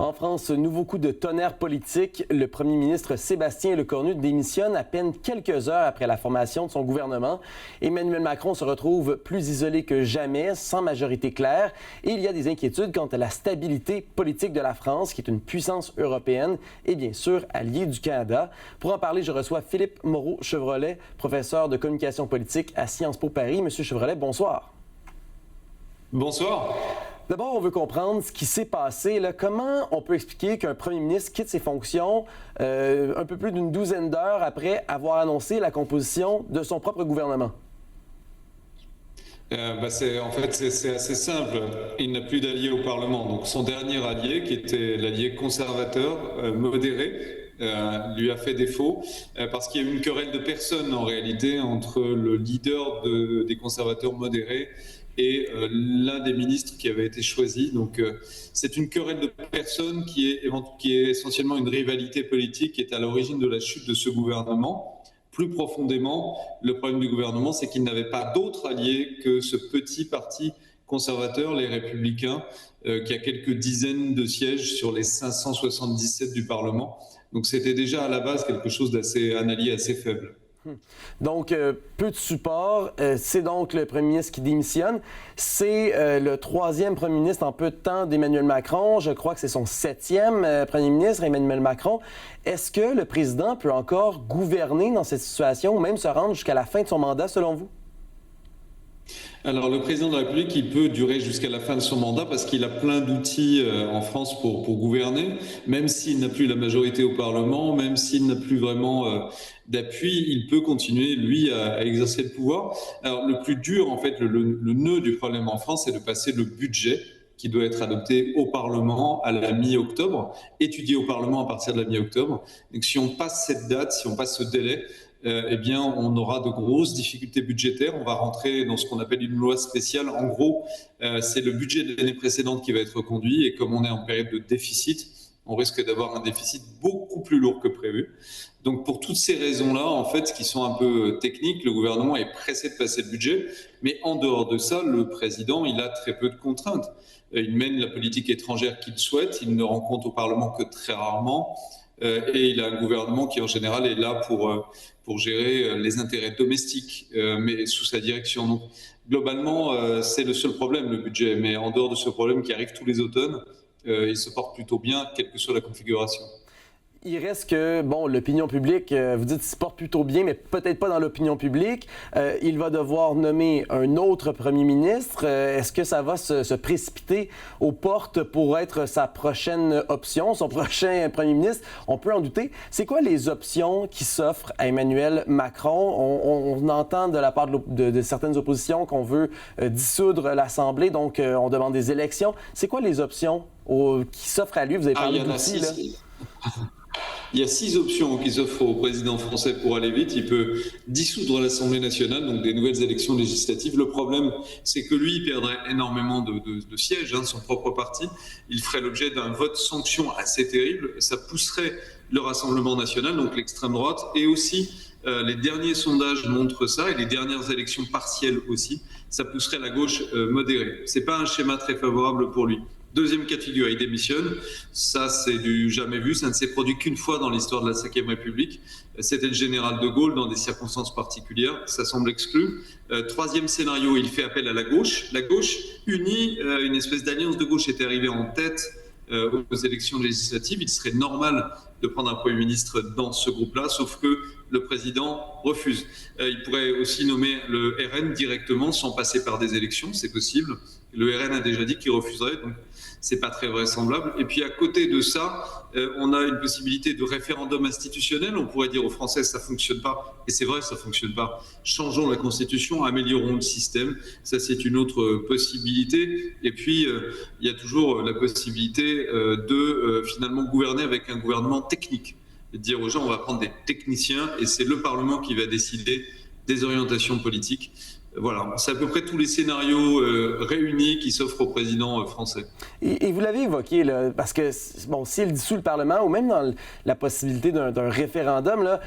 En France, nouveau coup de tonnerre politique. Le premier ministre Sébastien Lecornu démissionne à peine quelques heures après la formation de son gouvernement. Emmanuel Macron se retrouve plus isolé que jamais, sans majorité claire. Et il y a des inquiétudes quant à la stabilité politique de la France, qui est une puissance européenne et bien sûr alliée du Canada. Pour en parler, je reçois Philippe Moreau-Chevrolet, professeur de communication politique à Sciences Po Paris. Monsieur Chevrolet, bonsoir. Bonsoir. D'abord, on veut comprendre ce qui s'est passé. Là. Comment on peut expliquer qu'un premier ministre quitte ses fonctions un peu plus d'une douzaine d'heures après avoir annoncé la composition de son propre gouvernement? C'est assez simple. Il n'a plus d'allié au Parlement. Donc son dernier allié, qui était l'allié conservateur, modéré, lui a fait défaut parce qu'il y a eu une querelle de personnes en réalité entre le leader des conservateurs modérés et l'un des ministres qui avait été choisi. Donc c'est une querelle de personnes qui est essentiellement une rivalité politique qui est à l'origine de la chute de ce gouvernement. Plus profondément, le problème du gouvernement, c'est qu'il n'avait pas d'autre allié que ce petit parti conservateur, les Républicains, qui a quelques dizaines de sièges sur les 577 du Parlement. Donc c'était déjà à la base quelque chose un allié assez faible. Donc, peu de support. C'est donc le premier ministre qui démissionne. C'est le troisième premier ministre en peu de temps d'Emmanuel Macron. Je crois que c'est son septième premier ministre, Emmanuel Macron. Est-ce que le président peut encore gouverner dans cette situation ou même se rendre jusqu'à la fin de son mandat, selon vous? Alors, le président de la République, il peut durer jusqu'à la fin de son mandat parce qu'il a plein d'outils en France pour gouverner, même s'il n'a plus la majorité au Parlement, même s'il n'a plus vraiment d'appui, il peut continuer, lui, à exercer le pouvoir. Alors, le plus dur, en fait, le nœud du problème en France, c'est de passer le budget qui doit être adopté au Parlement à la mi-octobre, étudié au Parlement à partir de la mi-octobre. Donc, si on passe cette date, si on passe ce délai, eh bien, on aura de grosses difficultés budgétaires. On va rentrer dans ce qu'on appelle une loi spéciale. En gros, c'est le budget de l'année précédente qui va être reconduit. Et comme on est en période de déficit, on risque d'avoir un déficit beaucoup plus lourd que prévu. Donc, pour toutes ces raisons-là, en fait, qui sont un peu techniques, le gouvernement est pressé de passer le budget. Mais en dehors de ça, le président, il a très peu de contraintes. Il mène la politique étrangère qu'il souhaite. Il ne rencontre au Parlement que très rarement. Et il a un gouvernement qui, en général, est là pour gérer les intérêts domestiques, mais sous sa direction. Donc, globalement, c'est le seul problème, le budget. Mais en dehors de ce problème qui arrive tous les automnes, il se porte plutôt bien, quelle que soit la configuration. Il reste que, bon, l'opinion publique, vous dites qu'il se porte plutôt bien, mais peut-être pas dans l'opinion publique. Il va devoir nommer un autre premier ministre. Est-ce que ça va se précipiter aux portes pour être sa prochaine option, son prochain premier ministre? On peut en douter. C'est quoi les options qui s'offrent à Emmanuel Macron? On entend de la part de certaines oppositions qu'on veut dissoudre l'Assemblée, donc on demande des élections. C'est quoi les options qui s'offrent à lui? Vous avez parlé d'outils, là. Il y a 6 options qui s'offrent au président français pour aller vite. Il peut dissoudre l'Assemblée nationale, donc des nouvelles élections législatives. Le problème, c'est que lui, il perdrait énormément de sièges, son propre parti. Il ferait l'objet d'un vote sanction assez terrible. Ça pousserait le Rassemblement national, donc l'extrême droite, et aussi les derniers sondages montrent ça, et les dernières élections partielles aussi. Ça pousserait la gauche modérée. C'est pas un schéma très favorable pour lui. Deuxième cas de figure, il démissionne. Ça, c'est du jamais vu. Ça ne s'est produit qu'une fois dans l'histoire de la Ve République. C'était le général de Gaulle dans des circonstances particulières. Ça semble exclu. Troisième scénario, il fait appel à la gauche. La gauche unie, une espèce d'alliance de gauche était arrivée en tête aux élections législatives. Il serait normal de prendre un Premier ministre dans ce groupe-là, sauf que le président refuse. Il pourrait aussi nommer le RN directement sans passer par des élections, c'est possible. Le RN a déjà dit qu'il refuserait, donc c'est pas très vraisemblable. Et puis à côté de ça, on a une possibilité de référendum institutionnel. On pourrait dire aux Français, ça fonctionne pas. Et c'est vrai, ça fonctionne pas. Changeons la Constitution, améliorons le système. Ça, c'est une autre possibilité. Et puis, il y a toujours la possibilité de finalement gouverner avec un gouvernement technique. De dire aux gens, on va prendre des techniciens et c'est le Parlement qui va décider des orientations politiques. Voilà, c'est à peu près tous les scénarios réunis qui s'offrent au président français. Et vous l'avez évoqué, là, parce que, bon, s'il dissout le Parlement, ou même dans la possibilité d'un référendum, là,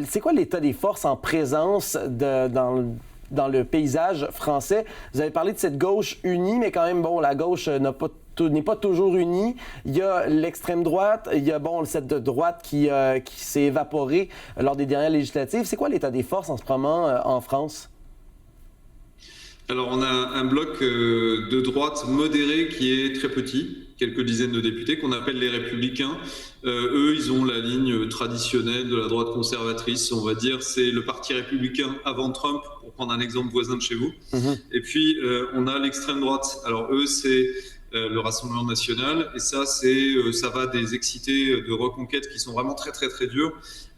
c'est quoi l'état des forces en présence dans le paysage français? Vous avez parlé de cette gauche unie, mais quand même, bon, la gauche n'a pas n'est pas toujours unie. Il y a l'extrême droite, il y a cette droite qui s'est évaporée lors des dernières législatives. C'est quoi l'état des forces en ce moment en France? Alors, on a un bloc de droite modéré qui est très petit, quelques dizaines de députés, qu'on appelle les Républicains. Eux, ils ont la ligne traditionnelle de la droite conservatrice, on va dire. C'est le Parti républicain avant Trump, pour prendre un exemple voisin de chez vous. Et puis, on a l'extrême droite. Alors, eux, c'est le Rassemblement national. Et ça va des excités de reconquête qui sont vraiment très, très, très durs,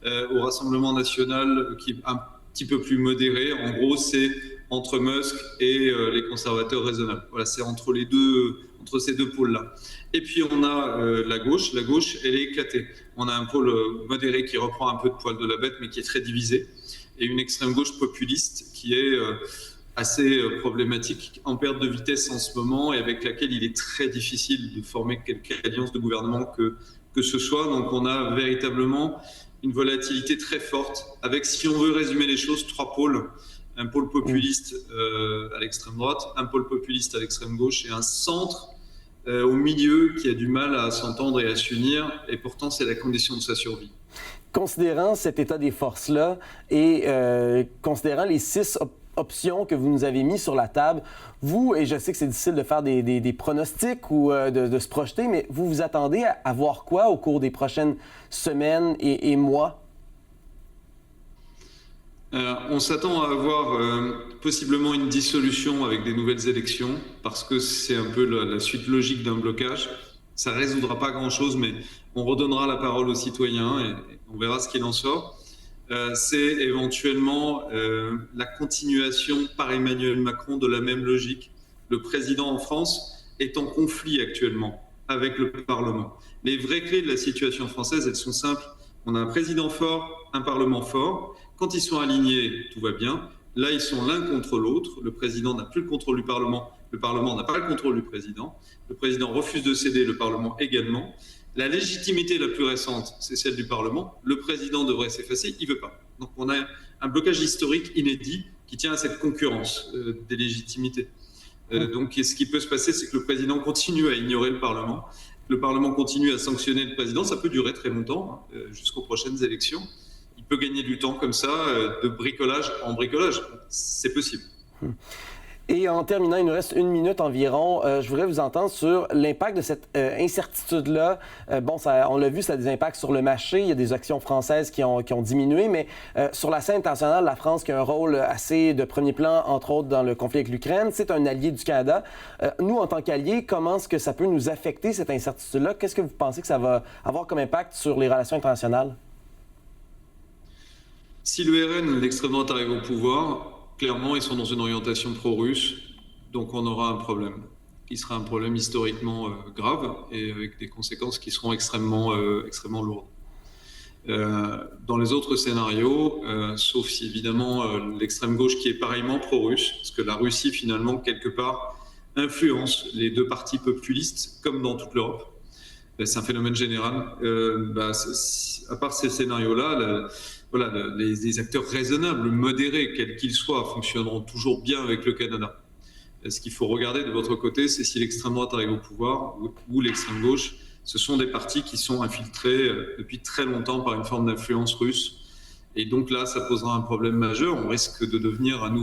au Rassemblement national qui est un petit peu plus modéré. En gros, c'est entre Musk et les conservateurs raisonnables. Voilà, c'est entre ces deux pôles-là. Et puis on a la gauche. La gauche, elle est éclatée. On a un pôle modéré qui reprend un peu de poil de la bête, mais qui est très divisé, et une extrême gauche populiste qui est assez problématique, en perte de vitesse en ce moment, et avec laquelle il est très difficile de former quelque alliance de gouvernement que ce soit. Donc on a véritablement une volatilité très forte, avec, si on veut résumer les choses, 3 pôles. Un pôle populiste à l'extrême droite, un pôle populiste à l'extrême gauche et un centre au milieu qui a du mal à s'entendre et à s'unir. Et pourtant, c'est la condition de sa survie. Considérant cet état des forces-là et considérant les 6 options que vous nous avez mis sur la table, vous, et je sais que c'est difficile de faire des pronostics ou de se projeter, mais vous vous attendez à voir quoi au cours des prochaines semaines et mois? On s'attend à avoir possiblement une dissolution avec des nouvelles élections, parce que c'est un peu la suite logique d'un blocage. Ça ne résoudra pas grand-chose, mais on redonnera la parole aux citoyens et on verra ce qu'il en sort. C'est éventuellement la continuation par Emmanuel Macron de la même logique. Le président en France est en conflit actuellement avec le Parlement. Les vraies clés de la situation française, elles sont simples. On a un président fort, un Parlement fort. Quand ils sont alignés, tout va bien. Là, ils sont l'un contre l'autre. Le président n'a plus le contrôle du Parlement. Le Parlement n'a pas le contrôle du président. Le président refuse de céder, le Parlement également. La légitimité la plus récente, c'est celle du Parlement. Le président devrait s'effacer, il ne veut pas. Donc on a un blocage historique inédit qui tient à cette concurrence des légitimités. Donc ce qui peut se passer, c'est que le président continue à ignorer le Parlement. Le Parlement continue à sanctionner le président. Ça peut durer très longtemps, jusqu'aux prochaines élections. Il peut gagner du temps comme ça, de bricolage en bricolage. C'est possible. Et en terminant, il nous reste 1 minute environ. Je voudrais vous entendre sur l'impact de cette incertitude-là. On l'a vu, ça a des impacts sur le marché. Il y a des actions françaises qui ont diminué, mais sur la scène internationale, la France qui a un rôle assez de premier plan, entre autres dans le conflit avec l'Ukraine, c'est un allié du Canada. Nous, en tant qu'alliés, comment est-ce que ça peut nous affecter, cette incertitude-là? Qu'est-ce que vous pensez que ça va avoir comme impact sur les relations internationales? Si le RN, l'extrême droite, arrive au pouvoir, clairement, ils sont dans une orientation pro-russe, donc on aura un problème, qui sera un problème historiquement grave et avec des conséquences qui seront extrêmement lourdes. Dans les autres scénarios, sauf si évidemment l'extrême gauche qui est pareillement pro-russe, parce que la Russie finalement, quelque part, influence les 2 partis populistes, comme dans toute l'Europe. C'est un phénomène général. À part ces scénarios-là, les acteurs raisonnables, modérés, quels qu'ils soient, fonctionneront toujours bien avec le Canada. Ce qu'il faut regarder de votre côté, c'est si l'extrême droite arrive au pouvoir ou l'extrême gauche. Ce sont des partis qui sont infiltrés depuis très longtemps par une forme d'influence russe. Et donc là, ça posera un problème majeur. On risque de devenir une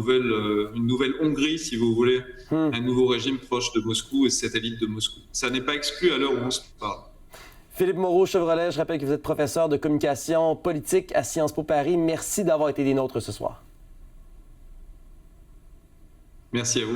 nouvelle Hongrie, si vous voulez, un nouveau régime proche de Moscou et satellite de Moscou. Ça n'est pas exclu à l'heure où on se parle. Philippe Moreau-Chevrolet, je rappelle que vous êtes professeur de communication politique à Sciences Po Paris. Merci d'avoir été des nôtres ce soir. Merci à vous.